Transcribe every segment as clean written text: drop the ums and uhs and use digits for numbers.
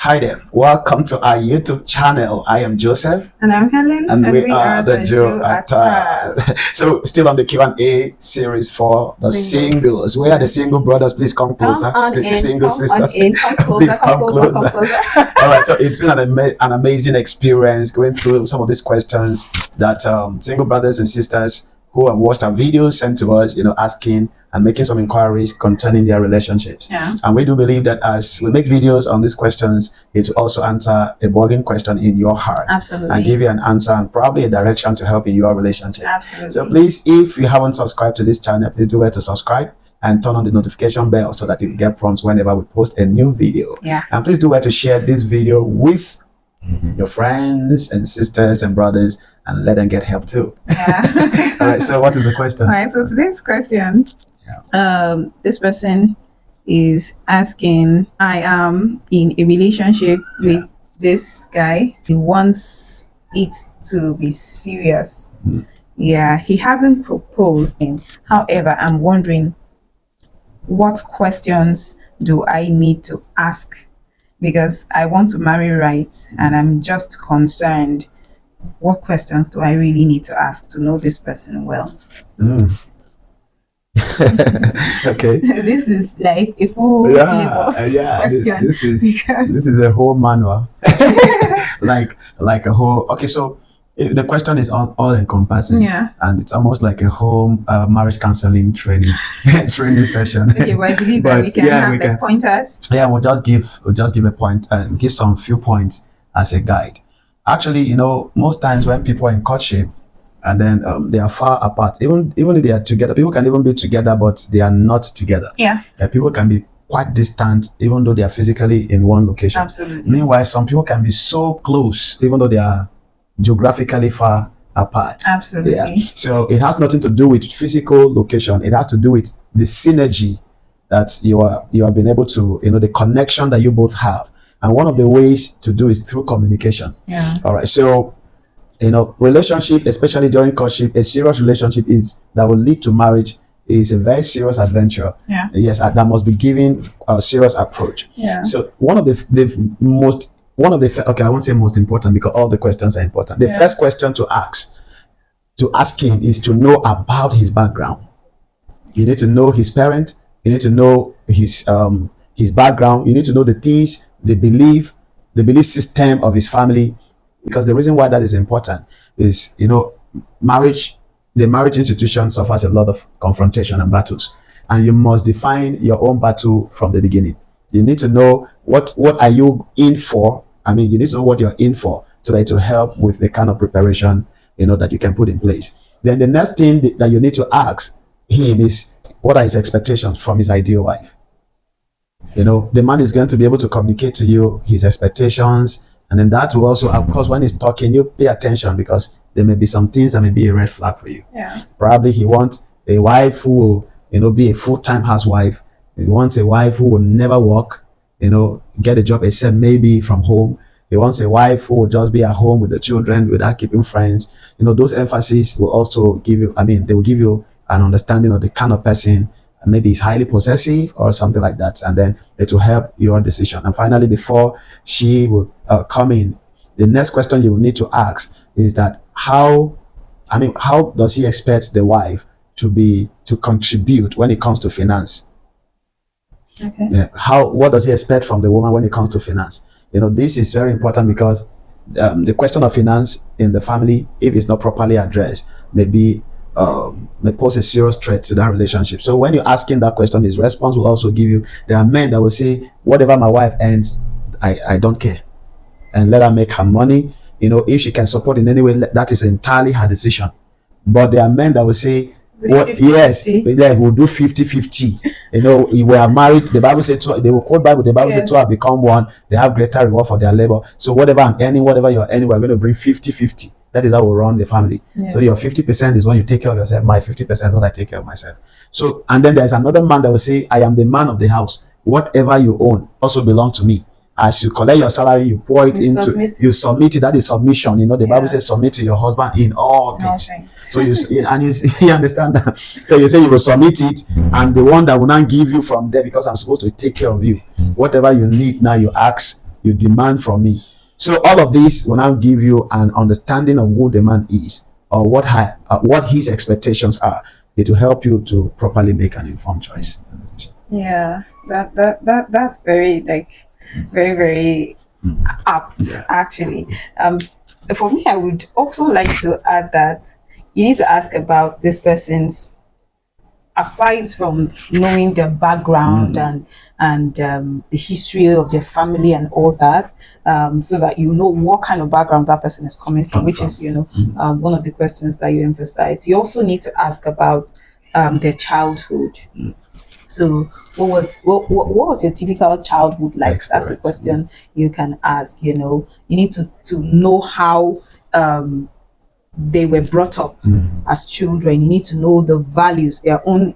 Hi there. Welcome to our YouTube channel. I am Joseph. And I'm Helen. And we are the Joe-Attahs. So still on the Q&A series for the singles. Where are the single brothers? Please come closer. The single sisters. Please come closer. All right. So it's been an amazing experience going through some of these questions that single brothers and sisters who have watched our videos sent to us, asking and making some inquiries concerning their relationships. Yeah. And we do believe that as we make videos on these questions, it will also answer a burning question in your heart. Absolutely. And give you an answer and probably a direction to help in your relationship. Absolutely. So please, if you haven't subscribed to this channel, please do well to subscribe and turn on the notification bell so that you get prompts whenever we post a new video. Yeah. And please do well to share this video with your friends and sisters and brothers and let them get help too. Yeah. All right, so what is the question? All right, so today's question, this person is asking, I am in a relationship with this guy. He wants it to be serious. Yeah, he hasn't proposed. However, I'm wondering, what questions do I need to ask? Because I want to marry right, and I'm just concerned. What questions do I really need to ask to know this person well? Okay. This is like a full syllabus question. This is a whole manual. like a whole. Okay, so the question is all encompassing. Yeah. And it's almost like a whole marriage counseling training session. Okay, well, I believe that we can have pointers. Yeah, we'll just give a point and give some few points as a guide. Actually, most times when people are in courtship and then they are far apart, even if they are together, people can even be together, but they are not together. Yeah. People can be quite distant, even though they are physically in one location. Absolutely. Meanwhile, some people can be so close, even though they are geographically far apart. Absolutely. Yeah. So it has nothing to do with physical location. It has to do with the synergy that you have been able to, the connection that you both have. And one of the ways to do is through communication. Yeah. All right. So, relationship, especially during courtship, a serious relationship that will lead to marriage is a very serious adventure. Yeah. Yes, that must be given a serious approach. Yeah. So one of the most, I won't say most important because all the questions are important. The first question to ask him is to know about his background. You need to know his parent. You need to know his background. You need to know the things, the belief system of his family, because the reason why that is important is, the marriage institution suffers a lot of confrontation and battles, and you must define your own battle from the beginning. You need to know what are you in for. You need to know what you're in for so that it will help with the kind of preparation, that you can put in place. Then the next thing that you need to ask him is, what are his expectations from his ideal wife? The man is going to be able to communicate to you his expectations, and then that will also, of course, when he's talking, you pay attention because there may be some things that may be a red flag for you. Yeah. Probably he wants a wife who will, be a full-time housewife. He wants a wife who will never work, get a job except maybe from home. He wants a wife who will just be at home with the children without keeping friends. Those emphases will also give you, they will give you an understanding of the kind of person. Maybe he's highly possessive or something like that, and then it will help your decision. And finally, before she will come in, the next question you will need to ask is that how does he expect the wife to contribute when it comes to finance? Okay. Yeah. What does he expect from the woman when it comes to finance? This is very important because the question of finance in the family, if it's not properly addressed, may pose a serious threat to that relationship. So when you're asking that question, his response will also give you, there are men that will say, whatever my wife earns, I don't care, and let her make her money. If she can support in any way, that is entirely her decision. But there are men that will say, we'll do 50-50. We are married, the Bible says they will quote Bible, the Bible says two have become one, they have greater reward for their labor. So whatever I'm earning, whatever you're earning, we're going to bring 50-50. That is how we run the family. Yeah. So your 50% is when you take care of yourself, my 50% is when I take care of myself. So, and then there's another man that will say, I am the man of the house. Whatever you own also belongs to me. As you collect your salary, you pour it you submit it. That is submission. The Bible says submit to your husband in all things. Okay. So you understand that. So you say you will submit it, and the one that will not give you from there, because I'm supposed to take care of you. Whatever you need now, you ask you demand from me. So all of these will now give you an understanding of who the man is, or what his expectations are. It will help you to properly make an informed choice. Yeah, that's very like very very apt actually. For me, I would also like to add that you need to ask about this person's, aside from knowing their background and the history of their family and all that, so that you know what kind of background that person is coming from, which is one of the questions that you emphasize. You also need to ask about their childhood. So what was your typical childhood like? That's a question you can ask. You need to know how they were brought up as children. You need to know the values, their own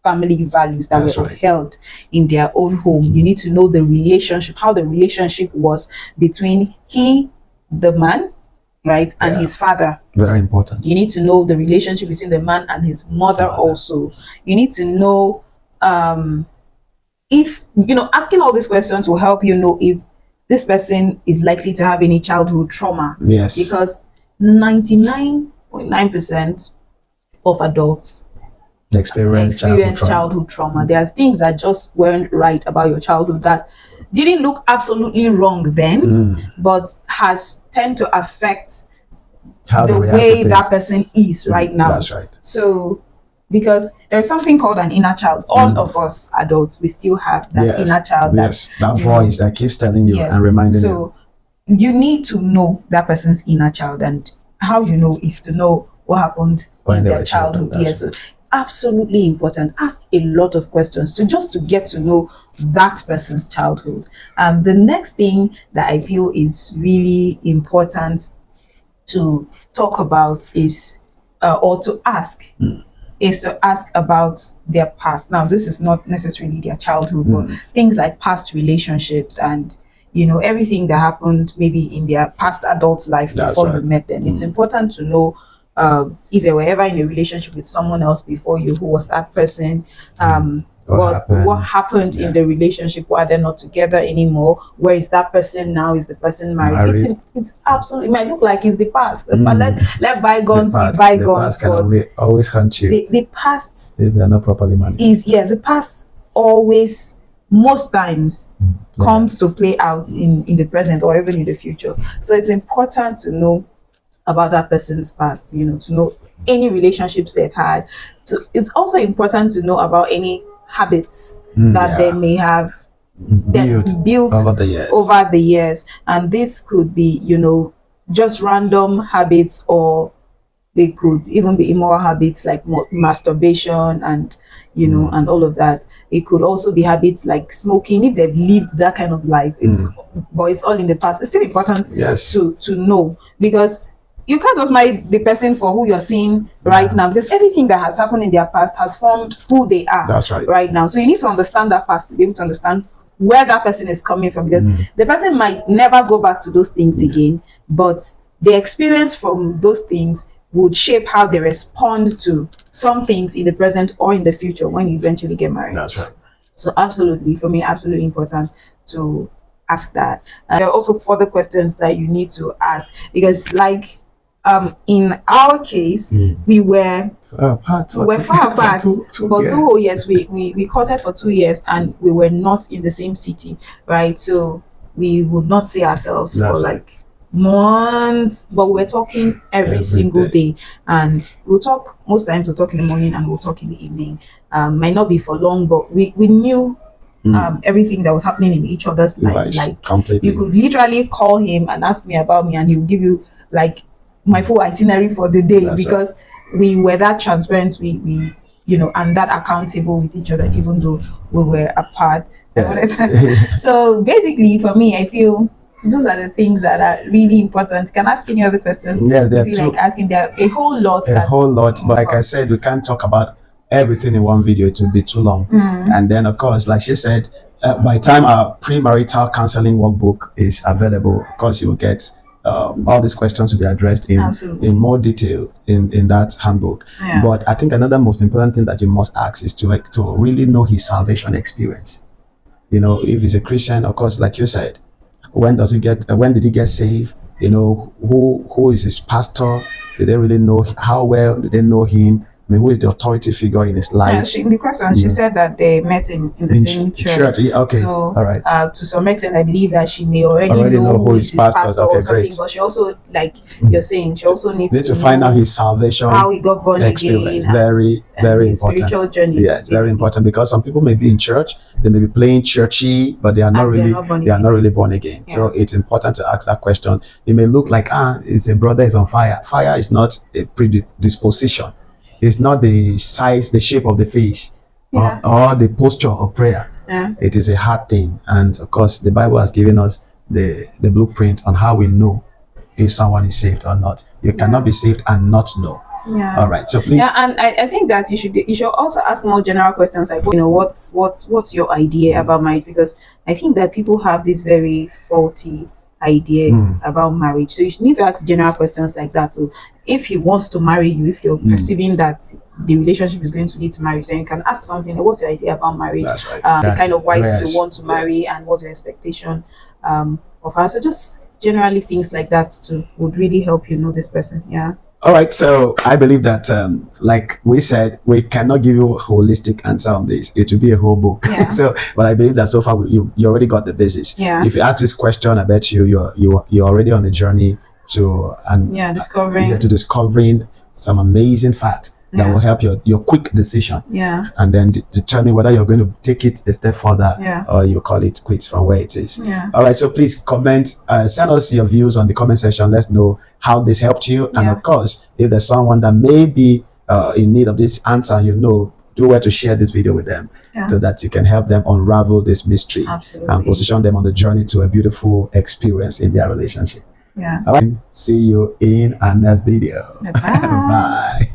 family values that were upheld in their own home. You need to know the relationship, how the relationship was between the man, right, and his father. Very important. You need to know the relationship between the man and his mother also. You need to know if asking all these questions will help you know if this person is likely to have any childhood trauma. Yes. Because 99.9% of adults experience childhood trauma. There are things that just weren't right about your childhood that didn't look absolutely wrong then, but has tend to affect the way that person is right now. That's right. So, because there's something called an inner child. All of us adults, we still have that inner child. That voice that keeps telling you and reminding you. So you need to know that person's inner child, and how you know is to know what happened in their childhood. Yes, so absolutely important. Ask a lot of questions to get to know that person's childhood. The next thing that I feel is really important to talk about is or to ask is to ask about their past. Now, this is not necessarily their childhood, but things like past relationships and everything that happened maybe in their past adult life before you met them. It's important to know if they were ever in a relationship with someone else before you, who was that person, what happened in the relationship, why they're not together anymore, where is that person now, is the person married? It's absolutely, it might look like it's the past, but let bygones be bygones. The past can always haunt you. The past, if they're not properly managed, the past always, most times, comes to play out in the present or even in the future. So it's important to know about that person's past, to know any relationships they've had. It's also important to know about any habits that they may have built over the years. And this could be, just random habits, or they could even be immoral habits like masturbation and and all of that. It could also be habits like smoking, if they've lived that kind of life. But it's all in the past. It's still important to know, because you can't just marry the person for who you're seeing right now, because everything that has happened in their past has formed who they are right now. So you need to understand that past to be able to understand where that person is coming from, because the person might never go back to those things again, but the experience from those things would shape how they respond to some things in the present or in the future when you eventually get married. That's right. So absolutely, for me, absolutely important to ask that. And there are also further questions that you need to ask, because in our case, we were far apart. For 2 years. We courted for 2 years, and we were not in the same city, right? So we would not see ourselves for months, but we're talking every single day. And we'll talk, most times we'll talk in the morning and we'll talk in the evening. Might not be for long, but we knew everything that was happening in each other's lives. Completely. You could literally call him and ask me about me, and he would give you my full itinerary for the day, because we were that transparent, we and that accountable with each other, even though we were apart. So basically, for me, I feel those are the things that are really important. Can I ask any other questions? Yes, there are two. Asking, there are a whole lot. But like I said, we can't talk about everything in one video. It will be too long. And then, of course, like she said, by the time our premarital counseling workbook is available, of course, you will get all these questions will be addressed in more detail in that handbook. But I think another most important thing that you must ask is to really know his salvation experience. If he's a Christian, of course, like you said, when does he get? When did he get saved? You know, who is his pastor? Do they really know how well? Do they know him? I mean, who is the authority figure in his life? In the question, she said that they met in the same church. Yeah, okay, So, all right. To some extent, I believe that she may already know who is his pastor Okay, or something. great. But she also, like you're saying, she also needs to find out his salvation, how he got born experience. again, Very his important. spiritual journey. Yeah, it's very important, because some people may be in church, they may be playing churchy, but they are not really born again. Yeah. So it's important to ask that question. It may look like it's a brother is on fire. Fire is not a predisposition. It's not the size, the shape of the face, or the posture of prayer. Yeah. It is a hard thing, and of course, the Bible has given us the blueprint on how we know if someone is saved or not. You cannot be saved and not know. Yeah. All right. So please. Yeah, and I think that you should also ask more general questions like, what's your idea about marriage? Because I think that people have this very faulty idea about marriage. So you need to ask general questions like that. So if he wants to marry you, if you're perceiving that the relationship is going to lead to marriage, then you can ask something. What's your idea about marriage? That's right. The kind of wife you want to marry, and what's your expectation of her? So just generally things like that too would really help you know this person. Yeah. All right, so I believe that, like we said, we cannot give you a holistic answer on this. It will be a whole book. Yeah. So, but I believe that so far you already got the basis. Yeah. If you ask this question, I bet you're already on the journey to discovering some amazing facts that will help your quick decision. Yeah. And then determine whether you're going to take it a step further, or you call it quits from where it is. Yeah. All right. So please comment, send us your views on the comment section. Let's know how this helped you. And of course, if there's someone that may be in need of this answer, do well to share this video with them, so that you can help them unravel this mystery. Absolutely. And position them on the journey to a beautiful experience in their relationship. Yeah. All right. See you in our next video. Bye. Bye.